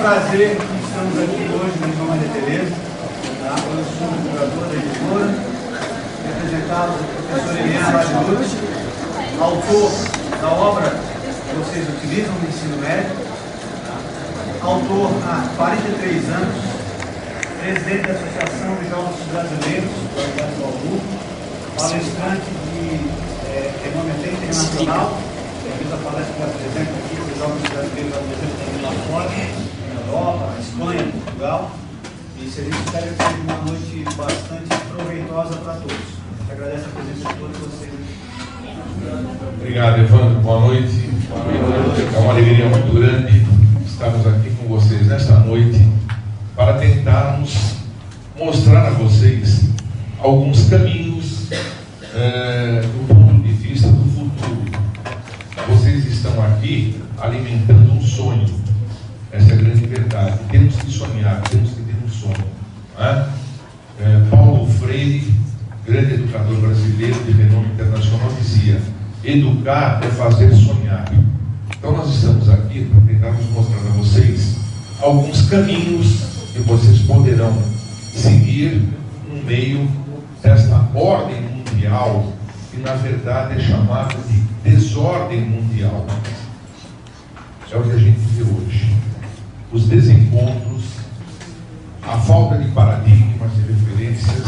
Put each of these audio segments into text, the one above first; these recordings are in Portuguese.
prazer que estamos aqui hoje no João Maria Tereza. Tá? Eu sou o divulgador da editora, representado pelo professor Helena Lajus, autor da obra que vocês utilizam no ensino médio, tá? Autor há 43 anos, presidente da Associação de Jovens Brasileiros, do Augusto, palestrante de renome até internacional. Fiz a palestra que apresenta aqui para os jovens brasileiros, apresenta também lá fora, na Europa, na Espanha, em Portugal. E se a gente espera que seja uma noite bastante proveitosa para todos. A gente agradece a presença de todos vocês. Obrigado, Evandro. Boa noite. É uma alegria muito grande estarmos aqui com vocês nesta noite para tentarmos mostrar a vocês alguns caminhos do ponto de vista do futuro. Vocês estão aqui alimentando um sonho. Essa é a grande verdade. Temos que sonhar, temos que ter um sonho. Paulo Freire, grande educador brasileiro de renome internacional, dizia: educar é fazer sonhar. Então nós estamos aqui para tentarmos mostrar a vocês alguns caminhos que vocês poderão seguir no meio desta ordem mundial, que na verdade é chamada de desordem mundial. É o que a gente vê hoje. Os desencontros, a falta de paradigmas e referências,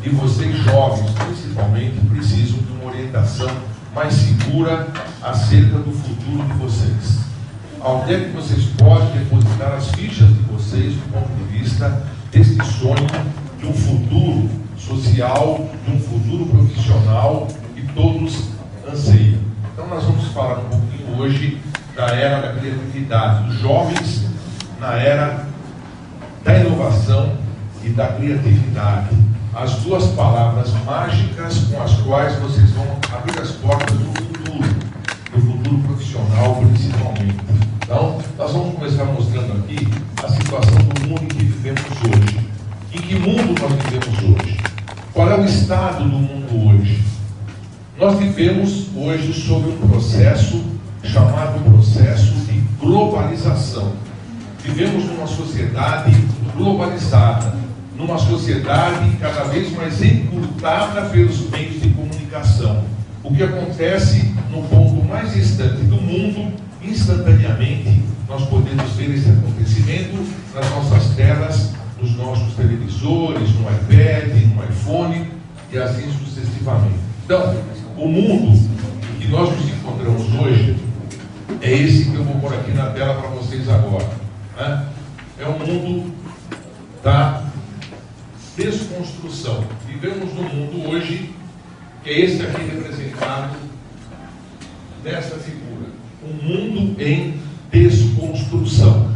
e vocês jovens, principalmente, precisam de uma orientação mais segura acerca do futuro de vocês. Onde é que vocês podem depositar as fichas de vocês do ponto de vista desse sonho de um futuro social, de um futuro profissional que todos anseiam. Então nós vamos falar um pouquinho hoje da era da criatividade, dos jovens na era da inovação e da criatividade. As duas palavras mágicas com as quais vocês vão abrir as portas do futuro profissional principalmente. Então, nós vamos começar mostrando aqui a situação do mundo em que vivemos hoje. Em que mundo nós vivemos hoje? Qual é o estado do mundo hoje? Nós vivemos hoje sob um processo chamado processo de globalização. Vivemos numa sociedade globalizada, numa sociedade cada vez mais encurtada pelos meios de comunicação. O que acontece no ponto mais distante do mundo, instantaneamente nós podemos ver esse acontecimento nas nossas telas, nos nossos televisores, no iPad, no iPhone e assim sucessivamente. Então, o mundo em que nós nos encontramos hoje é esse que eu vou pôr aqui na tela para vocês agora. É um mundo da desconstrução. Vivemos num mundo hoje que é esse aqui representado nessa figura. Um mundo em desconstrução.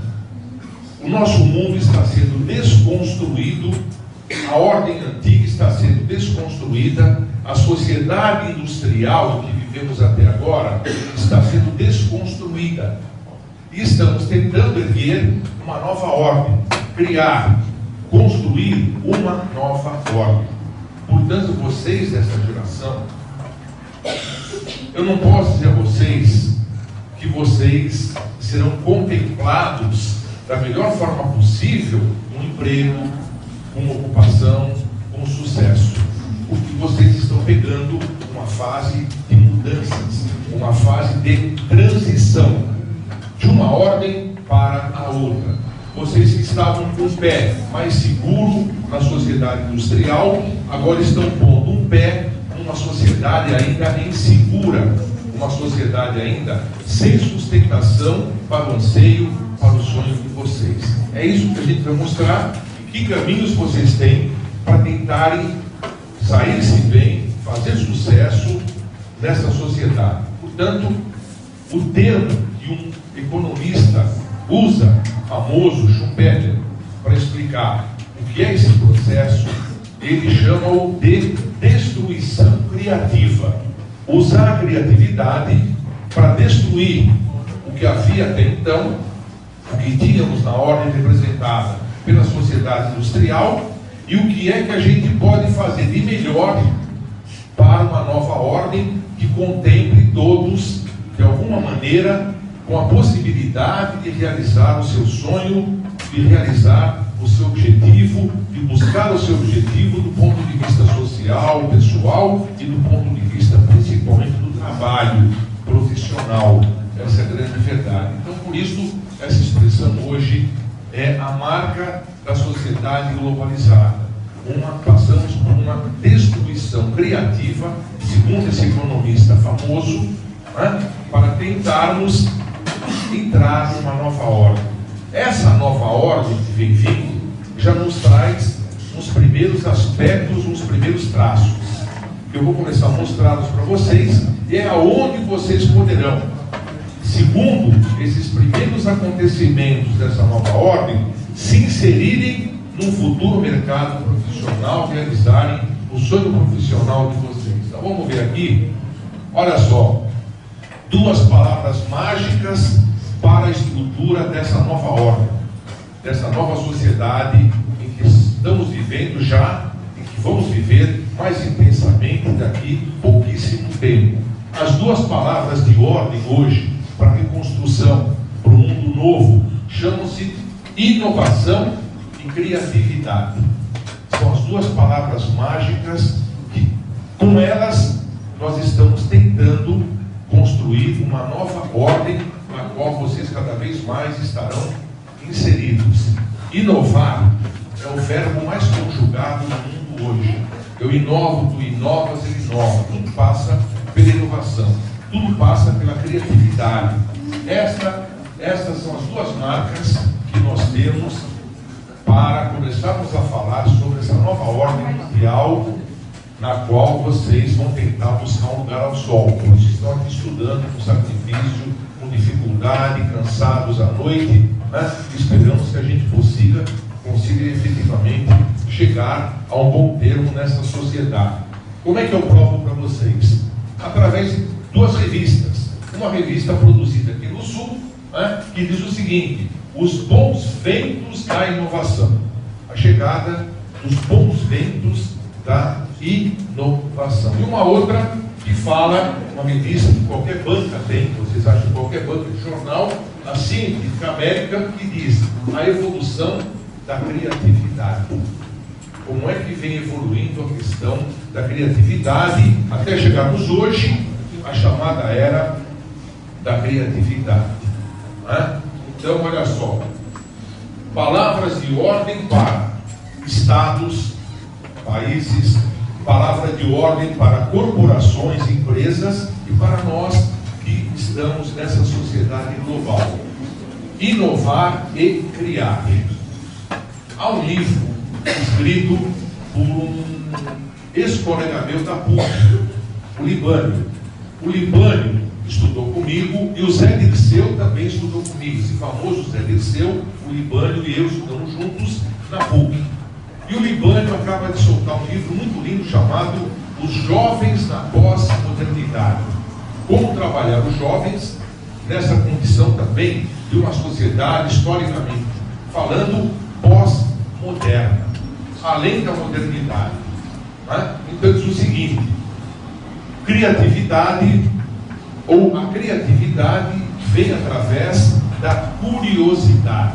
O nosso mundo está sendo desconstruído, a ordem antiga está sendo desconstruída, a sociedade industrial que vivemos até agora está sendo desconstruída. E estamos tentando erguer uma nova ordem, criar, construir uma nova ordem. Portanto, vocês dessa geração, eu não posso dizer a vocês que vocês serão contemplados da melhor forma possível um emprego, uma ocupação, um sucesso. Porque vocês estão pegando uma fase de mudanças, uma fase de transição de uma ordem para a outra. Vocês que estavam com o pé mais seguro na sociedade industrial, agora estão pondo um pé numa sociedade ainda insegura, uma sociedade ainda sem sustentação para o anseio, para o sonho de vocês. É isso que a gente vai mostrar, que caminhos vocês têm para tentarem sair-se bem, fazer sucesso nessa sociedade. Portanto, o termo que um economista usa, famoso Schumpeter, para explicar o que é esse processo, ele chama-o de destruição criativa. Usar a criatividade para destruir o que havia até então, o que tínhamos na ordem representada pela sociedade industrial, e o que é que a gente pode fazer de melhor para uma nova ordem que contemple todos, de alguma maneira, com a possibilidade de realizar o seu sonho, de realizar o seu objetivo, de buscar o seu objetivo do ponto de vista social, pessoal e do ponto de vista principalmente do trabalho profissional. Essa é a grande verdade. Então, por isso, essa expressão hoje é a marca da sociedade globalizada. Passamos por uma destruição criativa, segundo esse economista famoso, para tentarmos entrar numa nova ordem. Essa nova ordem que vem vindo já nos traz uns primeiros aspectos, uns primeiros traços, que eu vou começar a mostrá-los para vocês, e é aonde vocês poderão, segundo esses primeiros acontecimentos dessa nova ordem, se inserirem num futuro mercado profissional, realizarem o sonho profissional de vocês. Então vamos ver aqui, olha só, duas palavras mágicas para a estrutura dessa nova ordem, dessa nova sociedade em que estamos vivendo já, e que vamos viver mais intensamente daqui a pouquíssimo tempo. As duas palavras de ordem hoje, para a reconstrução, para o mundo novo, chamam-se inovação e criatividade. São as duas palavras mágicas que, com elas, nós estamos tentando construir uma nova ordem na qual vocês cada vez mais estarão inseridos. Inovar é o verbo mais conjugado no mundo hoje. Eu inovo, tu inovas, ele inova. Tudo passa pela inovação. Tudo passa pela criatividade. Estas são as duas marcas que nós temos para começarmos a falar sobre essa nova ordem mundial na qual vocês vão tentar buscar um lugar ao sol. Vocês estão aqui estudando com sacrifício, com dificuldade, cansados à noite, esperamos que a gente consiga efetivamente chegar a um bom termo nessa sociedade. Como é que eu provo para vocês? Através de duas revistas. Uma revista produzida aqui no Sul, que diz o seguinte: os bons ventos da inovação. A chegada dos bons ventos da inovação. E uma outra que fala, uma revista que qualquer banca tem, vocês acham qualquer banca de jornal, a Científica América, que diz a evolução da criatividade. Como é que vem evoluindo a questão da criatividade até chegarmos hoje à chamada era da criatividade. Então, olha só, palavras de ordem para estados, países, palavra de ordem para corporações, empresas e para nós que estamos nessa sociedade global. Inovar e criar. Há um livro escrito por um ex-colega meu da PUC, o Libânio. O Libânio estudou comigo e o Zé Dirceu também estudou comigo. Esse famoso Zé Dirceu, o Libânio e eu estudamos juntos na PUC. E o Libânio acaba de soltar um livro muito lindo chamado Os Jovens na Pós-Modernidade. Como trabalhar os jovens nessa condição também de uma sociedade historicamente falando pós-moderna, além da modernidade. Então diz o seguinte: criatividade, ou a criatividade vem através da curiosidade.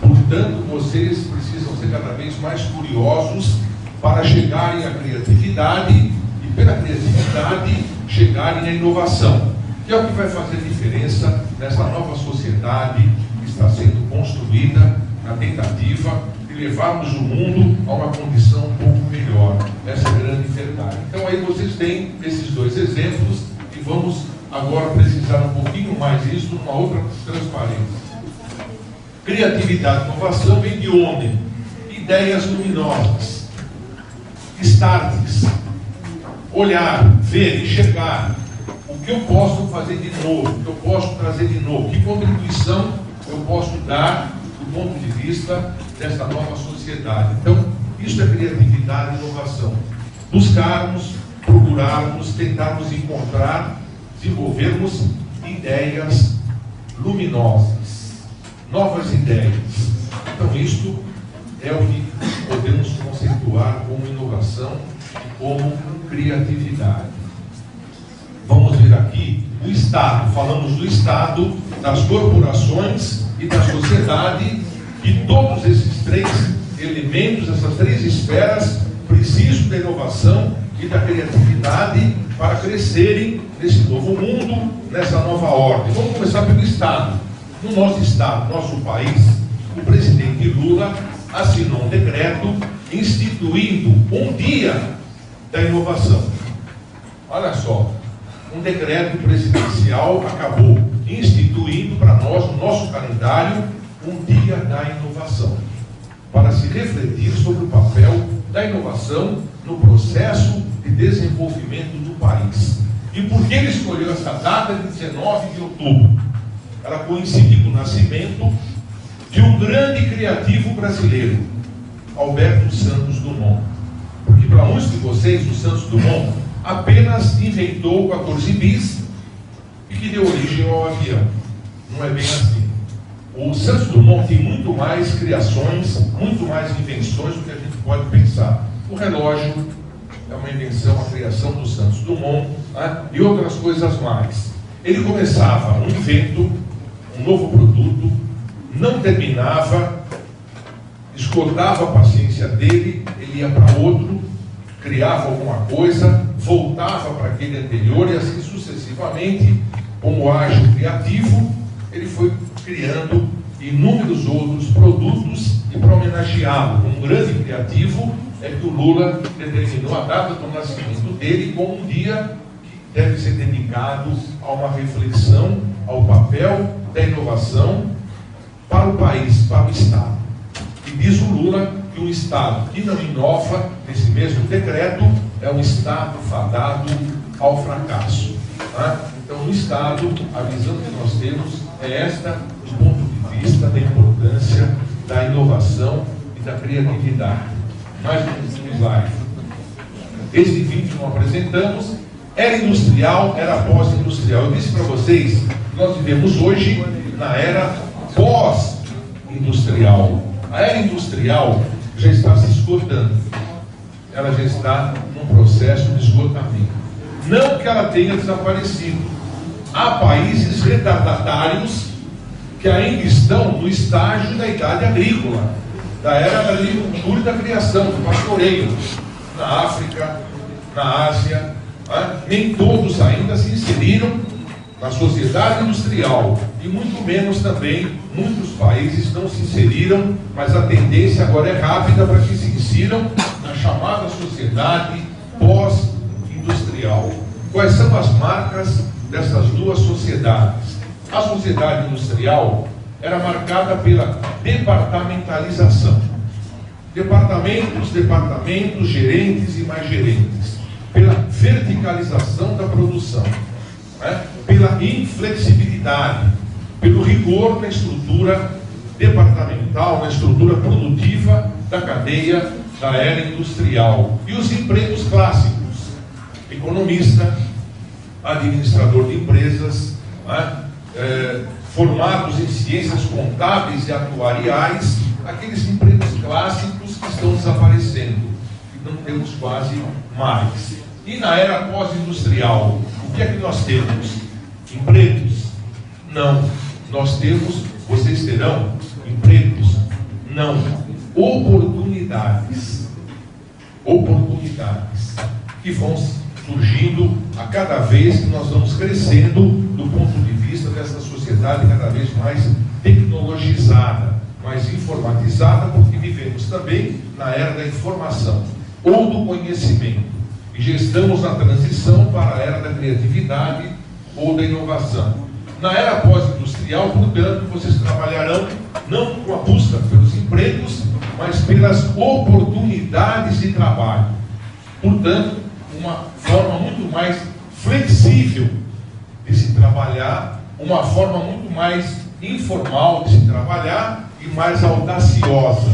Portanto, vocês precisam ser cada vez mais curiosos para chegarem à criatividade e, pela criatividade, chegarem à inovação, que é o que vai fazer diferença nessa nova sociedade que está sendo construída na tentativa de levarmos o mundo a uma condição um pouco melhor. Essa é a grande verdade. Então, aí vocês têm esses dois exemplos e vamos agora precisar um pouquinho mais disso numa outra transparência. Criatividade e inovação vem de onde? Ideias luminosas, starts, olhar, ver, enxergar. O que eu posso fazer de novo? O que eu posso trazer de novo? Que contribuição eu posso dar do ponto de vista dessa nova sociedade? Então, isso é criatividade e inovação. Buscarmos, procurarmos, tentarmos encontrar, desenvolvermos ideias luminosas, novas ideias. Então, isto é o que podemos conceituar como inovação e como criatividade. Vamos ver aqui o Estado. Falamos do Estado, das corporações e da sociedade, e todos esses três elementos, essas três esferas, precisam da inovação e da criatividade para crescerem nesse novo mundo, nessa nova ordem. Vamos começar pelo Estado. No nosso Estado, nosso país, o presidente Lula assinou um decreto instituindo um dia da inovação. Olha só, um decreto presidencial acabou instituindo para nós, no nosso calendário, um dia da inovação, para se refletir sobre o papel da inovação no processo de desenvolvimento do país. E por que ele escolheu essa data de 19 de outubro? Ela coincidiu com o nascimento de um grande criativo brasileiro, Alberto Santos Dumont. Porque para muitos de vocês, o Santos Dumont apenas inventou 14 bis e que deu origem ao avião. Não é bem assim. O Santos Dumont tem muito mais criações, muito mais invenções do que a gente pode pensar. O relógio é uma invenção, a criação do Santos Dumont, né? E outras coisas mais. Ele começava um invento, um novo produto, não terminava, esgotava a paciência dele, ele ia para outro, criava alguma coisa, voltava para aquele anterior e assim sucessivamente, como ágil criativo, ele foi criando inúmeros outros produtos e para homenageá-lo como um grande criativo é que o Lula determinou a data do nascimento dele como um dia que deve ser dedicado a uma reflexão, ao papel da inovação para o país, para o Estado. E diz o Lula que um Estado que não inova, nesse mesmo decreto, é um Estado fadado ao fracasso. Tá? Então, no Estado, a visão que nós temos é esta, do ponto de vista da importância da inovação e da criatividade. Mais um slide. Esse vídeo nós apresentamos, era industrial, era pós-industrial. Eu disse para vocês que nós vivemos hoje na era pós-industrial. A era industrial já está se esgotando. Ela já está num processo de esgotamento. Não que ela tenha desaparecido. Há países retardatários que ainda estão no estágio da idade agrícola, da era da agricultura e da criação, do pastoreio, na África, na Ásia. Nem todos ainda se inseriram na sociedade industrial e muito menos também muitos países não se inseriram, mas a tendência agora é rápida para que se insiram na chamada sociedade pós-industrial. Quais são as marcas dessas duas sociedades? A sociedade industrial era marcada pela departamentalização. Departamentos, gerentes e mais gerentes. Pela verticalização da produção, né? Pela inflexibilidade, pelo rigor na estrutura departamental, na estrutura produtiva da cadeia da era industrial. E os empregos clássicos, economista, administrador de empresas, né? Formados em ciências contábeis e atuariais, aqueles empregos clássicos que estão desaparecendo, que não temos quase mais. E na era pós-industrial, o que é que nós temos? Empregos? Não. Nós temos, vocês terão empregos? Não. Oportunidades. Oportunidades que vão surgindo a cada vez que nós vamos crescendo do ponto de vista dessa sociedade cada vez mais tecnologizada, mais informatizada, porque vivemos também na era da informação ou do conhecimento. E já estamos na transição para a era da criatividade ou da inovação. Na era pós-industrial, portanto, vocês trabalharão não com a busca pelos empregos, mas pelas oportunidades de trabalho. Portanto, uma forma muito mais flexível de se trabalhar, uma forma muito mais informal de se trabalhar e mais audaciosa.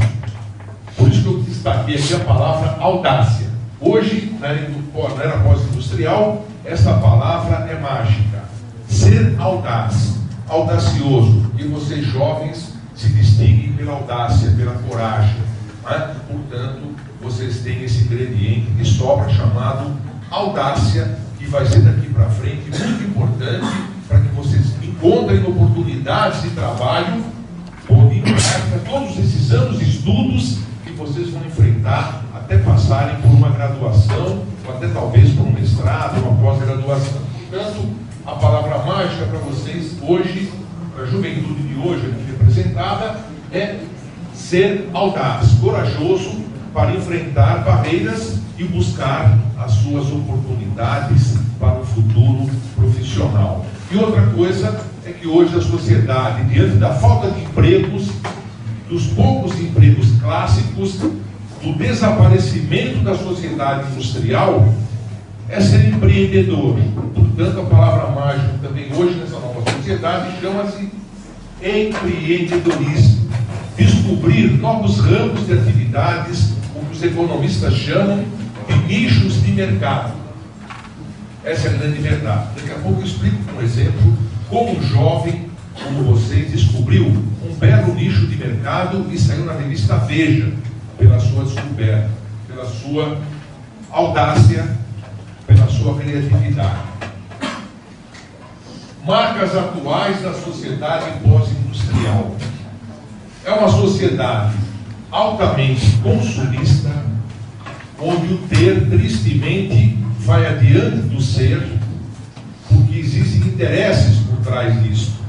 Por isso que eu destaquei aqui a palavra audácia. Hoje, na era pós-industrial, essa palavra é mágica. Ser audaz, audacioso. E vocês jovens se distinguem pela audácia, pela coragem. Né? Portanto, vocês têm esse ingrediente que sobra chamado audácia, que vai ser daqui para frente muito importante para que vocês encontrem oportunidades de trabalho, pondo em prática todos esses anos de estudos que vocês vão enfrentar até passarem por uma graduação, ou até talvez por um mestrado, uma pós-graduação. Portanto, a palavra mágica para vocês hoje, para a juventude de hoje aqui representada, é ser audaz, corajoso para enfrentar barreiras e buscar as suas oportunidades para o futuro profissional. E outra coisa é que hoje a sociedade, diante da falta de empregos, dos poucos empregos clássicos, do desaparecimento da sociedade industrial, é ser empreendedor. Portanto, a palavra mágica também hoje nessa nova sociedade chama-se empreendedorismo. Descobrir novos ramos de atividades, o que os economistas chamam de nichos de mercado. Essa é a grande verdade. Daqui a pouco eu explico com um exemplo como um jovem como vocês descobriu um belo nicho de mercado e saiu na revista Veja pela sua descoberta, pela sua audácia, pela sua criatividade. Marcas atuais da sociedade pós-industrial. É uma sociedade altamente consumista, onde o ter, tristemente, vai adiante do ser, porque existem interesses por trás disso.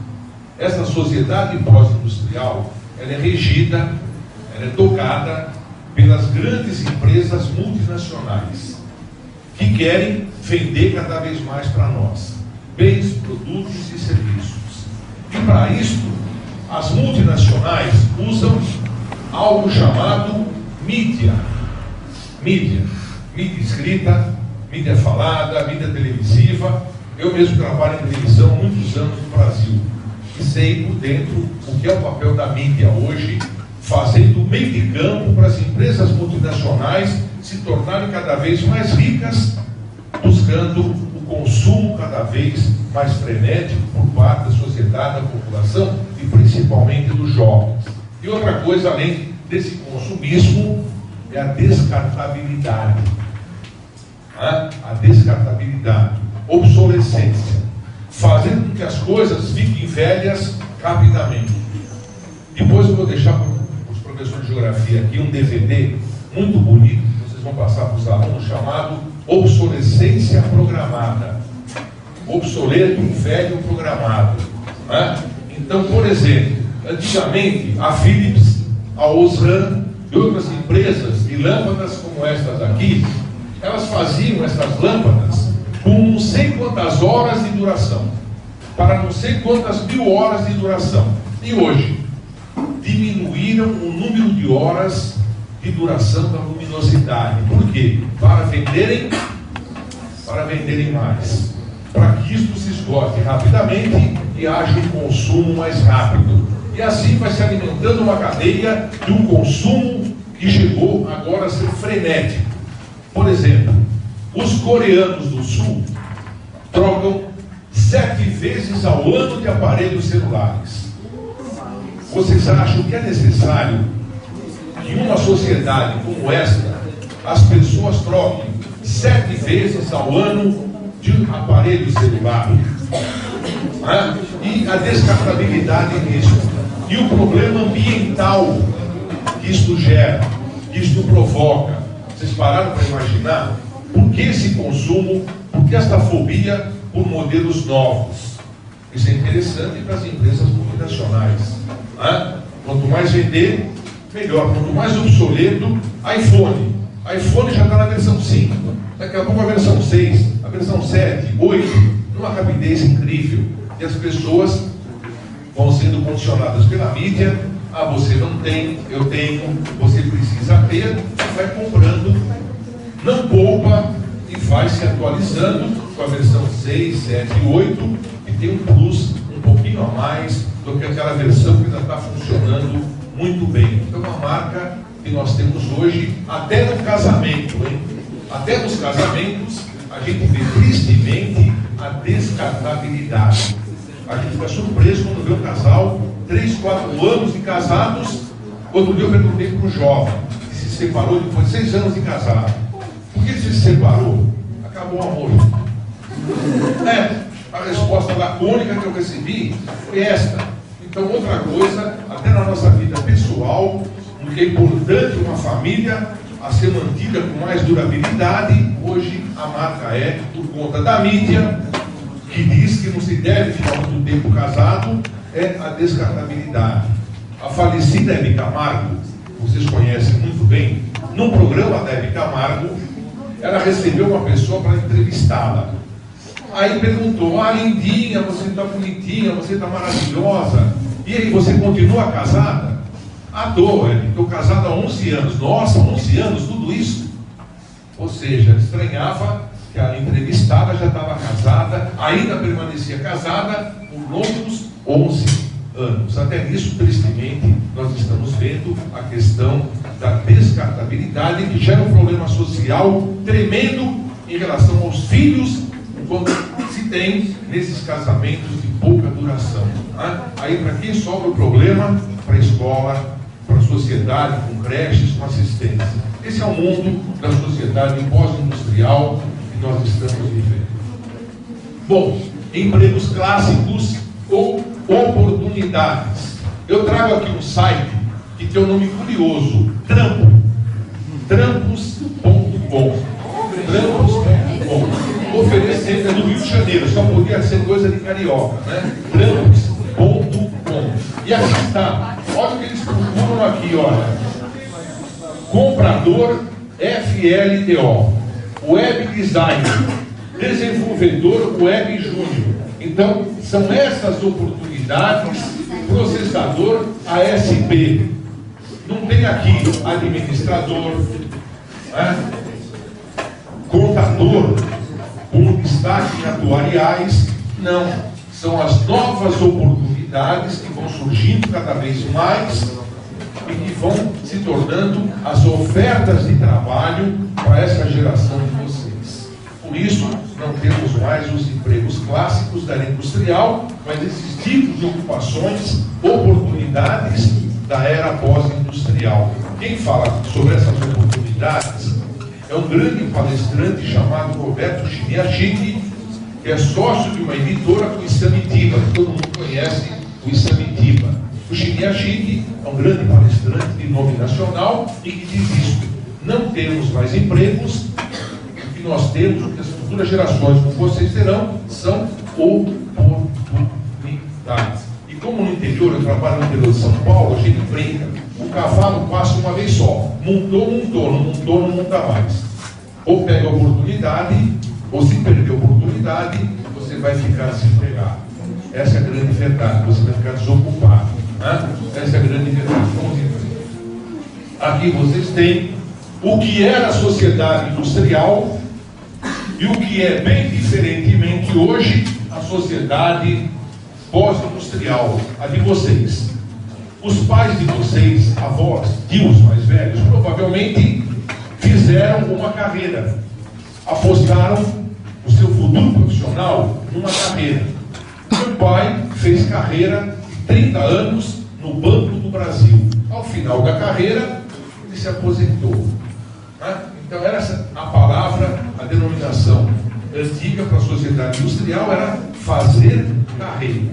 Essa sociedade pós-industrial, ela é regida, ela é tocada pelas grandes empresas multinacionais, que querem vender cada vez mais para nós bens, produtos e serviços. E para isso, as multinacionais usam algo chamado mídia. Mídia escrita, mídia falada, mídia televisiva. Eu mesmo trabalho em televisão há muitos anos no Brasil e sei por dentro o que é o papel da mídia hoje, fazendo meio de campo para as empresas multinacionais se tornarem cada vez mais ricas, buscando o consumo cada vez mais frenético por parte da sociedade, da população e principalmente dos jovens. E outra coisa, além desse consumismo, é a descartabilidade. A descartabilidade, obsolescência, fazendo com que as coisas fiquem velhas rapidamente. Depois eu vou deixar para os professores de geografia aqui um DVD muito bonito, que vocês vão passar para os alunos, chamado Obsolescência Programada. Obsoleto, velho programado. Então, por exemplo, antigamente a Philips, a Osram e outras empresas de lâmpadas como estas aqui, elas faziam essas lâmpadas com não sei quantas horas de duração, para não sei quantas mil horas de duração. E hoje, diminuíram o número de horas de duração da luminosidade. Por quê? Para venderem mais. Para que isto se esgote rapidamente e haja um consumo mais rápido. E assim vai se alimentando uma cadeia de um consumo que chegou agora a ser frenético. Por exemplo, os coreanos do Sul trocam 7 vezes ao ano de aparelhos celulares. Vocês acham que é necessário que uma sociedade como esta, as pessoas troquem 7 vezes ao ano de aparelho celular? E a descartabilidade nisso. E o problema ambiental que isto gera, que isto provoca. Vocês pararam para imaginar por que esse consumo, por que esta fobia por modelos novos? Isso é interessante para as empresas multinacionais. Quanto mais vender, melhor. Quanto mais obsoleto, iPhone. iPhone já está na versão 5. Daqui a pouco a versão 6, a versão 7, 8, numa rapidez incrível. E as pessoas vão sendo condicionadas pela mídia. Você não tem, eu tenho, você precisa ter, vai comprando, não poupa e vai se atualizando com a versão 6, 7 e 8, e tem um plus um pouquinho a mais do que aquela versão que ainda está funcionando muito bem. Então, uma marca que nós temos hoje, até no casamento, até nos casamentos, a gente vê tristemente a descartabilidade. A gente fica surpreso quando vê um casal, 3, 4 anos de casados. Outro dia eu perguntei para um jovem que se separou depois de 6 anos de casado. Por que ele se separou? Acabou o amor. A resposta lacônica que eu recebi foi esta. Então, outra coisa, até na nossa vida pessoal, porque é importante uma família a ser mantida com mais durabilidade, hoje a marca é, por conta da mídia, que diz que não se deve ficar muito tempo casado, é a descartabilidade. A falecida Hebe Camargo, vocês conhecem muito bem, num programa da Hebe Camargo, ela recebeu uma pessoa para entrevistá-la. Aí perguntou: ah, lindinha, você está bonitinha, você está maravilhosa, e aí, você continua casada? Estou casada há 11 anos. Nossa, 11 anos, tudo isso? Ou seja, estranhava que a entrevistada já estava casada, ainda permanecia casada por longos 11 anos. Até nisso, tristemente, nós estamos vendo a questão da descartabilidade, que gera um problema social tremendo em relação aos filhos, quando se tem nesses casamentos de pouca duração. Aí, para quem sobra o problema? Para a escola, para a sociedade, com creches, com assistência. Esse é o mundo da sociedade pós-industrial que nós estamos vivendo. Bom, empregos clássicos ou oportunidades. Eu trago aqui um site que tem um nome curioso: trampos.com. Trampos.com. Oferecendo, é do Rio de Janeiro, só podia ser coisa de carioca, né? Trampos.com. E aqui está, olha o que eles procuram aqui, olha: comprador FLTO, web designer, desenvolvedor web júnior. Então, são essas oportunidades. Processador ASP. Não tem aqui administrador, né? Contador com destaque em atuariais. Não, são as novas oportunidades que vão surgindo cada vez mais e que vão se tornando as ofertas de trabalho para essa geração de vocês. Por isso, não temos mais os empregos clássicos da área industrial, mas esses tipos de ocupações, oportunidades da era pós-industrial. Quem fala sobre essas oportunidades é um grande palestrante chamado Roberto Chiniachini, que é sócio de uma editora com o Isamitiba, que todo mundo conhece o Isamitiba. O Chiniachini é um grande palestrante de nome nacional e que diz isso: não temos mais empregos, o que nós temos, o que as futuras gerações, como vocês terão, são oportunidades. E como no interior, eu trabalho no interior de São Paulo, a gente brinca: o cavalo passa uma vez só, montou, não monta mais. Ou pega a oportunidade, ou se perder a oportunidade, você vai ficar desempregado. Essa é a grande verdade, você vai ficar desocupado, né? Essa é a grande verdade. Vamos em frente. Aqui vocês têm o que era a sociedade industrial e o que é, bem diferentemente hoje, a sociedade pós-industrial, a de vocês. Os pais de vocês, avós, tios mais velhos, provavelmente fizeram uma carreira, apostaram o seu futuro profissional numa carreira. Meu pai fez carreira de 30 anos no Banco do Brasil. Ao final da carreira, ele se aposentou. Então, era essa a palavra, a denominação antiga para a sociedade industrial era fazer carreira.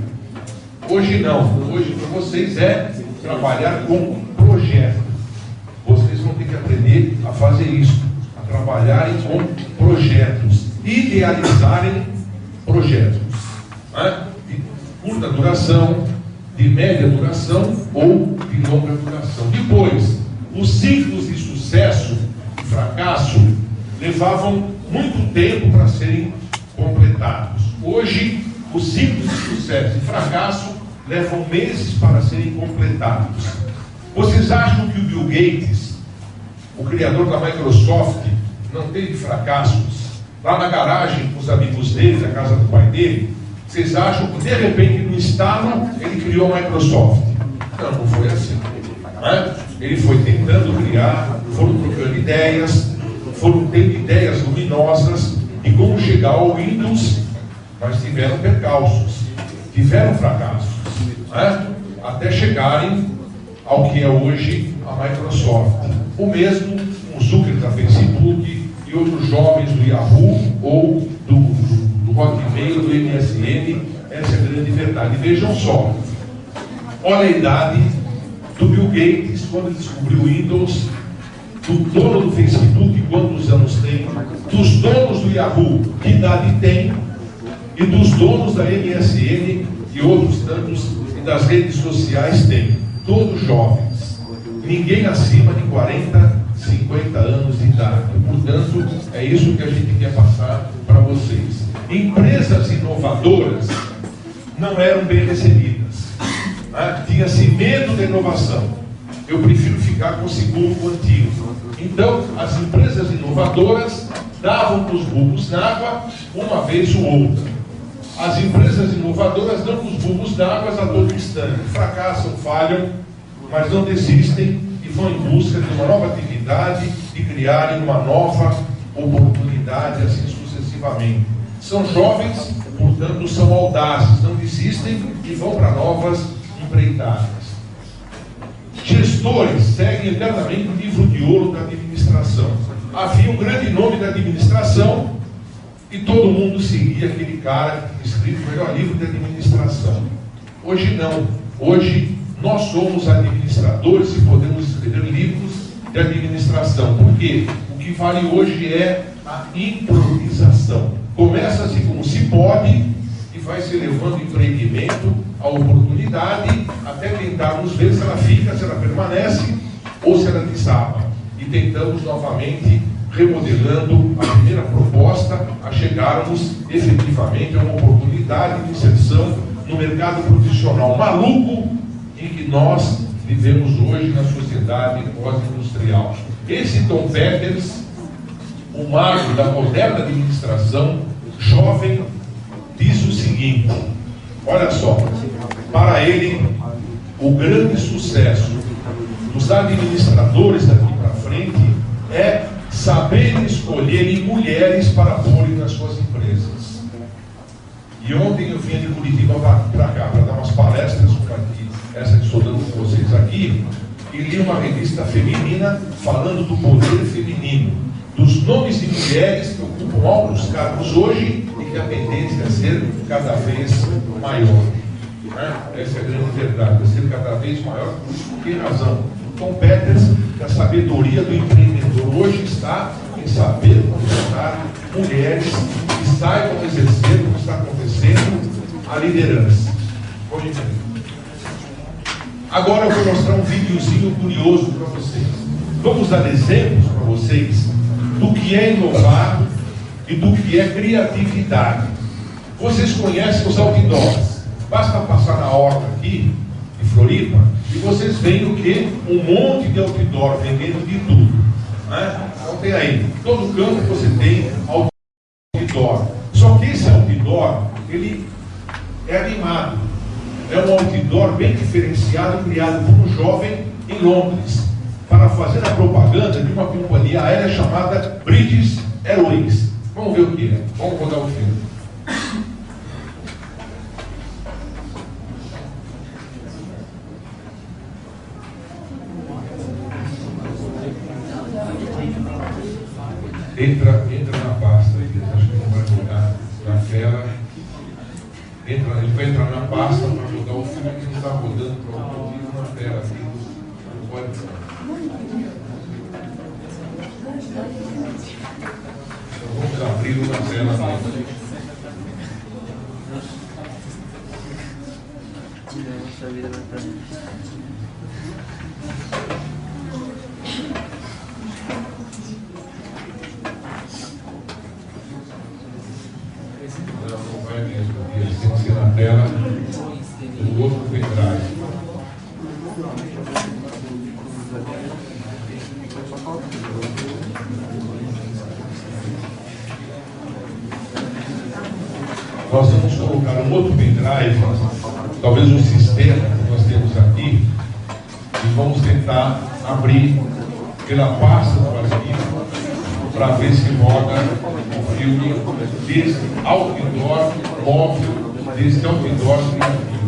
Hoje não. Hoje para vocês é trabalhar com projeto. Vocês vão ter que aprender a fazer isso, a trabalharem com projetos, idealizarem projetos, né? De curta duração, de média duração ou de longa duração. Depois, os ciclos de sucesso e fracasso levavam muito tempo para serem completados. Hoje, os ciclos de sucesso e fracasso levam meses para serem completados. Vocês acham que o Bill Gates, o criador da Microsoft, não teve fracassos? Lá na garagem, com os amigos dele, na casa do pai dele, vocês acham que de repente, no estalo, ele criou a Microsoft? Não, não foi assim, né? Ele foi tentando criar, foram trocando ideias, foram tendo ideias luminosas de como chegar ao Windows, mas tiveram percalços, tiveram fracassos, né? Até chegarem ao que é hoje a Microsoft. O mesmo com Zucker da Facebook e outros jovens do Yahoo ou do Hotmail e-mail do MSN, essa é a grande verdade. Vejam só, olha a idade do Bill Gates quando ele descobriu o Windows, do dono do Facebook, quantos anos tem, dos donos do Yahoo, que idade tem, e dos donos da MSN e outros tantos, e das redes sociais tem, todos jovens, ninguém acima de 40, 50 anos de idade. Portanto, é isso que a gente quer passar para vocês. Empresas inovadoras não eram bem recebidas, né? Tinha-se medo da inovação. Eu prefiro ficar com o seguro antigo. Então, as empresas inovadoras davam para os burros d'água uma vez ou outra. As empresas inovadoras dão para os burros d'água a todo instante. Fracassam, falham, mas não desistem e vão em busca de uma nova atividade, de criarem uma nova oportunidade, assim sucessivamente. São jovens, portanto, são audazes, não desistem e vão para novas empreitadas. Gestores seguem eternamente o livro de ouro da administração. Havia um grande nome da administração e todo mundo seguia aquele cara que tinha escrito o melhor livro de administração. Hoje não. Hoje nós somos administradores e podemos escrever livros de administração. Por quê? O que vale hoje é a improvisação. Começa-se como se pode e vai se levando empreendimento, a oportunidade, até tentarmos ver se ela fica, se ela permanece ou se ela desaba. E tentamos novamente, remodelando a primeira proposta, a chegarmos efetivamente a uma oportunidade de inserção no mercado profissional maluco em que nós vivemos hoje na sociedade pós-industrial. Esse Tom Peters, o mago da moderna administração, jovem, diz o seguinte, olha só, para ele, o grande sucesso dos administradores daqui para frente é saber escolherem mulheres para porem nas suas empresas. E ontem eu vinha de Curitiba para cá, para dar umas palestras, essa que estou dando com vocês aqui, e li uma revista feminina falando do poder feminino, dos nomes de mulheres que ocupam altos cargos hoje e que a tendência é ser cada vez maior. Essa é a grande verdade, é ser cada vez maior. Por que razão? Tom Peters, a sabedoria do empreendedor hoje está em saber contratar mulheres que saibam exercer, como está acontecendo, a liderança. Agora eu vou mostrar um videozinho curioso para vocês. Vamos dar exemplos para vocês do que é inovar e do que é criatividade. Vocês conhecem os outdoors. Basta passar na horta aqui, de Floripa, e vocês veem o que? Um monte de outdoor vendendo de tudo. Né? Então tem aí, todo canto você tem outdoor. Só que esse outdoor, ele é animado. É um outdoor bem diferenciado, criado por um jovem em Londres, para fazer a propaganda de uma companhia aérea chamada British Airways. Vamos ver o que é. Vamos rodar o filme. Entra na pasta, acho que não vai jogar na tela. Ele vai entrar na pasta para jogar o filme que não está rodando para o motivo na tela aqui. Não pode. Então vamos abri-lo na tela mesmo. Não vai mesmo, tem que ser na tela do outro pendrive. Nós vamos colocar um outro pendrive, talvez um sistema que nós temos aqui, e vamos tentar abrir pela pasta do arquivo para ver se roda o filme desse outdoor móvel, desse outdoor criativo.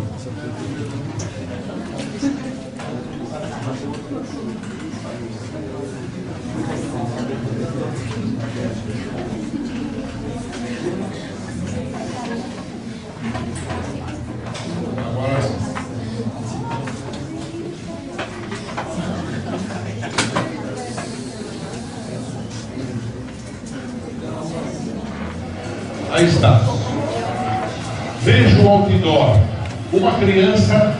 Aí está. Veja o outdoor. Uma criança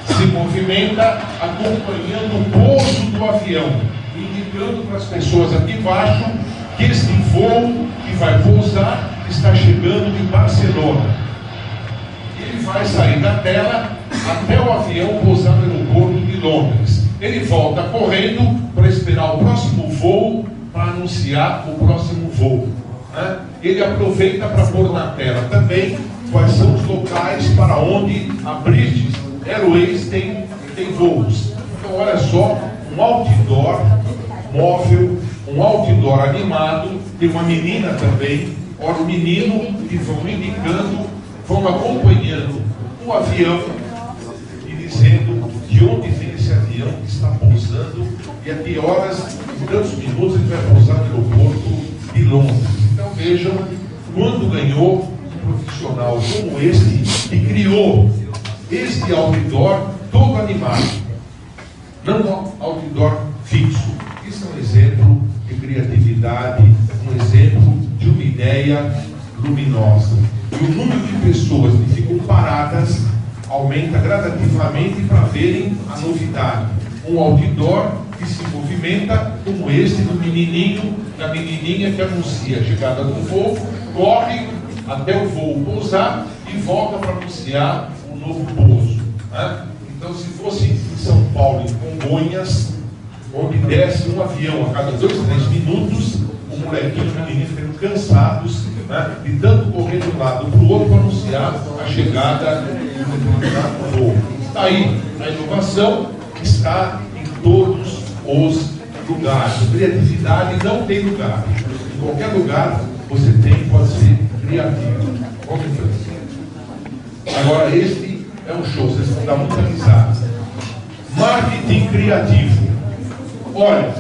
se movimenta acompanhando o pouso do avião, indicando para as pessoas aqui embaixo que este voo que vai pousar está chegando de Barcelona. Ele vai sair da tela até o avião pousar no aeroporto de Londres. Ele volta correndo para esperar o próximo voo, para anunciar o próximo voo, né? Ele aproveita para pôr na tela também quais são os locais para onde a British Airways tem voos. Então olha só, um outdoor móvel, um outdoor animado, tem uma menina também, olha o menino, que vão indicando, vão acompanhando o avião e dizendo de onde vem esse avião que está pousando e a que horas, em tantos minutos ele vai pousar no aeroporto de Londres. Então vejam quando ganhou um profissional como este que criou este outdoor todo animado, não outdoor fixo. Isso é um exemplo de criatividade, um exemplo de uma ideia luminosa. E o número de pessoas que ficam paradas aumenta gradativamente para verem a novidade. Um outdoor que se movimenta como este do menininho, da menininha que anuncia a chegada do voo, corre até o voo pousar e volta para anunciar o novo pouso, né? Então, se fosse em São Paulo, em Congonhas, onde desce um avião a cada 2, 3 minutos, o molequinho e o menininho ficando cansados, né, de tanto correr de um lado para o outro para anunciar a chegada do voo. Está aí, a inovação está em todos os lugares. Criatividade não tem lugar. Em qualquer lugar você pode ser criativo. Vamos em frente. Agora, este é um show, vocês vão dar muita risada. Marketing criativo. Olha,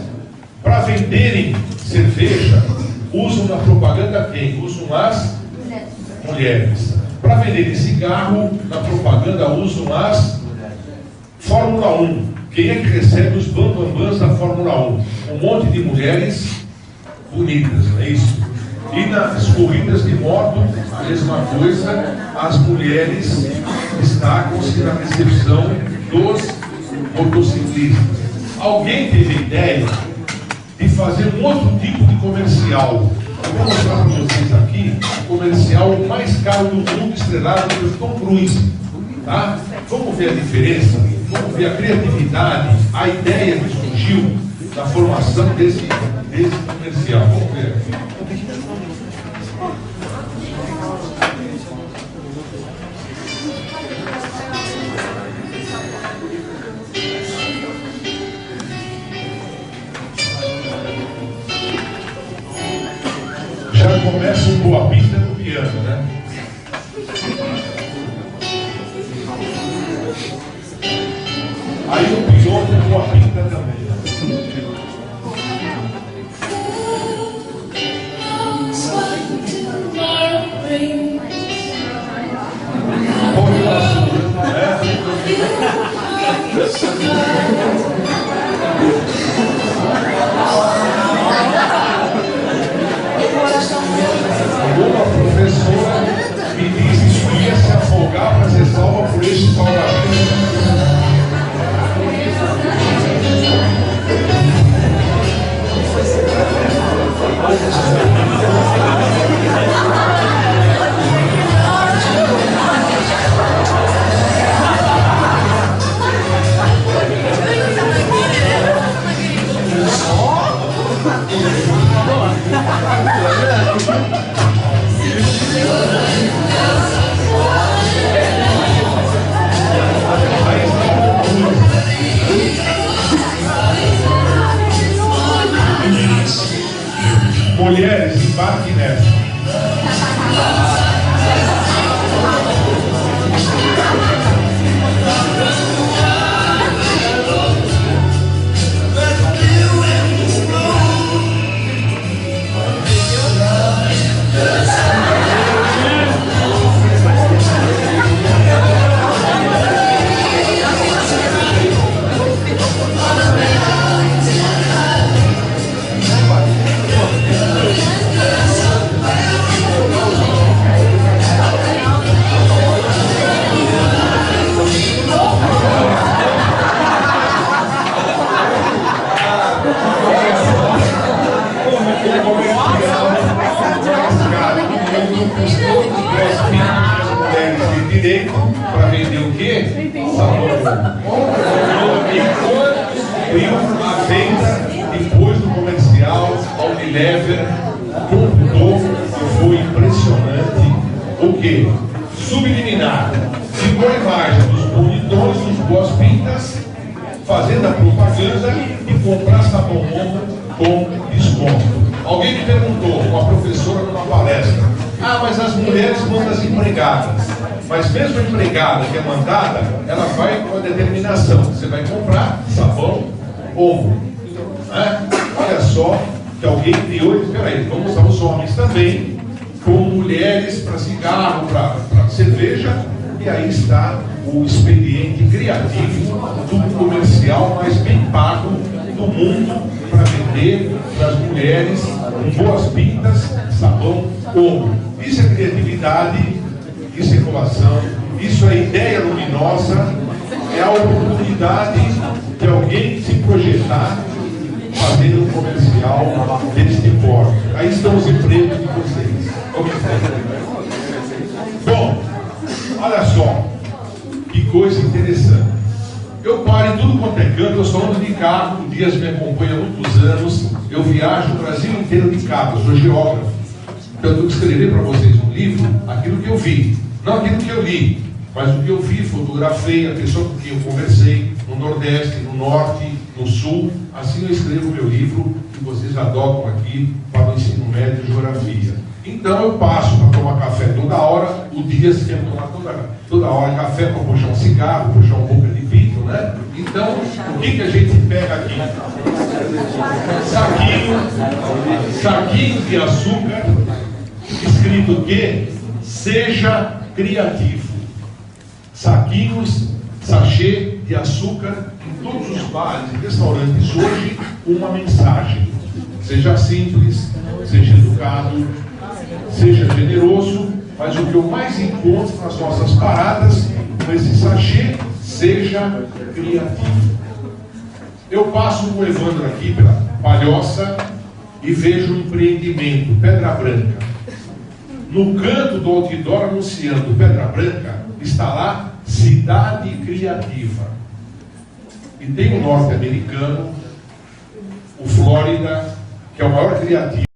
para venderem cerveja, usam na propaganda quem? Usam as mulheres. Para venderem cigarro, na propaganda usam as Fórmula 1. Quem é que recebe os bambambãs da Fórmula 1? Um monte de mulheres bonitas, não é isso? E nas corridas de moto, a mesma coisa, as mulheres destacam-se na recepção dos motociclistas. Alguém teve a ideia de fazer um outro tipo de comercial. Eu vou mostrar para vocês aqui o comercial mais caro do mundo, estrelado pelo Tom Cruise. Tá? Vamos ver a diferença, vamos ver a criatividade, a ideia que surgiu da formação desse comercial. Vamos ver aqui. Já começa um boa pista no piano, né? Aí o piloto boa pinta também. Pode passar, né? Uma professora me disse que ia se afogar para ser salva por este salva-vidas. E a venda, depois do comercial, a Unilever computou e foi impressionante. O que? Subliminar. Ficou a imagem dos bonitões, dos boas pintas, fazendo a propaganda e comprar sabão Omo com desconto. Alguém me perguntou, uma professora numa palestra, mas as mulheres mandam as empregadas. Mas mesmo a empregada que é mandada, ela vai com a determinação. Você vai comprar sabão Omo. Olha só que alguém criou e disse, peraí, vamos usar os homens também, como mulheres para cigarro, para cerveja, e aí está o expediente criativo do comercial mais bem pago do mundo para vender para as mulheres com boas pintas, sabão Omo. Isso é criatividade, isso é inovação, isso é ideia luminosa, é a oportunidade de alguém se projetar fazendo um comercial deste porte. Aí estão os empregos de vocês. Bom, olha só, que coisa interessante. Eu paro em tudo quanto é canto, eu só ando de carro, o Dias me acompanha há muitos anos, eu viajo o Brasil inteiro de carro, eu sou geógrafo. Então eu tenho que escrever para vocês um livro, aquilo que eu vi, não aquilo que eu li, mas o que eu vi, fotografei, a pessoa com quem eu conversei, no Nordeste, no Norte, no Sul. Assim eu escrevo o meu livro, que vocês adotam aqui para o ensino médio de geografia. Então eu passo para tomar café toda hora, o Dias quer tomar toda hora café para puxar um cigarro, puxar um boca de vidro, né? Então, o que a gente pega aqui? Saquinho de açúcar, escrito que seja criativo. Saquinhos, sachê de açúcar em todos os bares e restaurantes hoje, uma mensagem. Seja simples, seja educado, seja generoso, mas o que eu mais encontro nas nossas paradas, com esse sachê, seja criativo. Eu passo com o Evandro aqui pela Palhoça e vejo um empreendimento, Pedra Branca. No canto do outdoor anunciando Pedra Branca, está lá Cidade Criativa. E tem um norte-americano, o Flórida, que é o maior criativo.